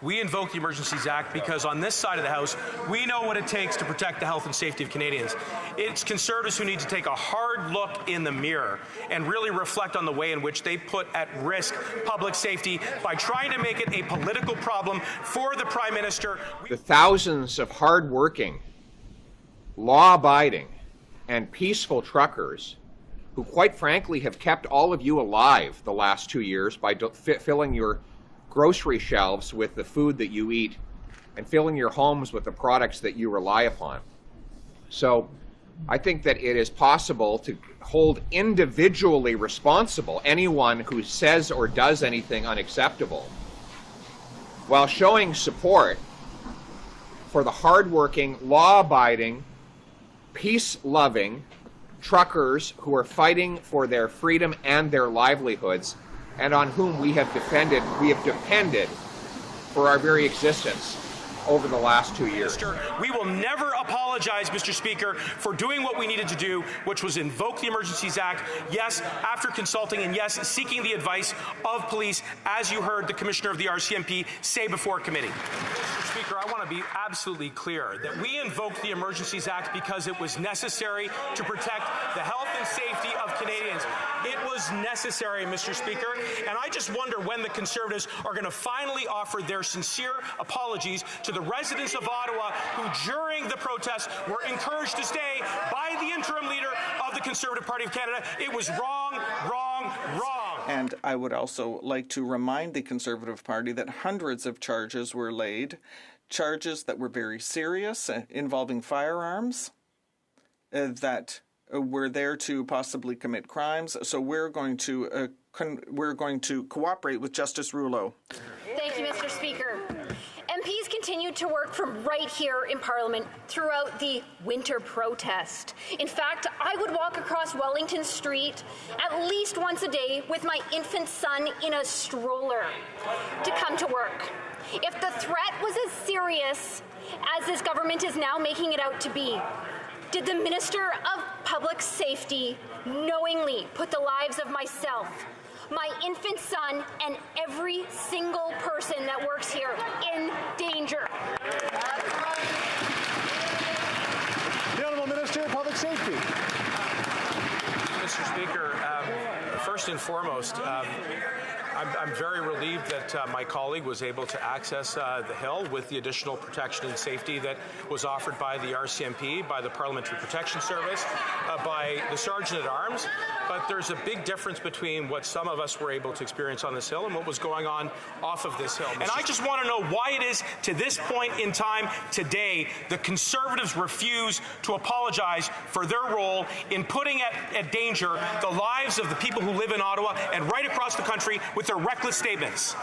We invoke the Emergencies Act because on this side of the House, we know what it takes to protect the health and safety of Canadians. It's Conservatives who need to take a hard look in the mirror and really reflect on the way in which they put at risk public safety by trying to make it a political problem for the Prime Minister. The thousands of hard-working, law-abiding, and peaceful truckers who, quite frankly, have kept all of you alive the last 2 years by filling your grocery shelves with the food that you eat and filling your homes with the products that you rely upon. So I think that it is possible to hold individually responsible anyone who says or does anything unacceptable, while showing support for the hardworking, law-abiding, peace-loving truckers who are fighting for their freedom and their livelihoods, and on whom we have depended for our very existence over the last 2 years. We will never apologize, Mr. Speaker, for doing what we needed to do, which was invoke the Emergencies Act, yes, after consulting, and yes, seeking the advice of police, as you heard the Commissioner of the RCMP say before committee. Mr. Speaker, I want to be absolutely clear that we invoked the Emergencies Act because it was necessary to protect the health and safety of Canadians. It was necessary, Mr. Speaker, and I just wonder when the Conservatives are going to finally offer their sincere apologies to the residents of Ottawa who, during the protests, were encouraged to stay by the interim leader of the Conservative Party of Canada. It was wrong, wrong, wrong. And I would also like to remind the Conservative Party that hundreds of charges were laid, charges that were very serious, involving firearms, that were there to possibly commit crimes. So we're going to cooperate with Justice Rouleau. Thank you, Mr. Speaker. MPs continued to work from right here in Parliament throughout the winter protest. In fact, I would walk across Wellington Street at least once a day with my infant son in a stroller to come to work. If the threat was as serious as this government is now making it out to be, did the Minister of Public Safety knowingly put the lives of myself, my infant son, and every single person that works here in danger? The Honourable Minister of Public Safety. Mr. Speaker, first and foremost, I'm very relieved that my colleague was able to access the Hill with the additional protection and safety that was offered by the RCMP, by the Parliamentary Protection Service, by the Sergeant-at-Arms. But there's a big difference between what some of us were able to experience on this Hill and what was going on off of this Hill. And I just want to know why it is, to this point in time today, the Conservatives refuse to apologize for their role in putting at danger the lives of the people who live in Ottawa and right across the country with their reckless statements.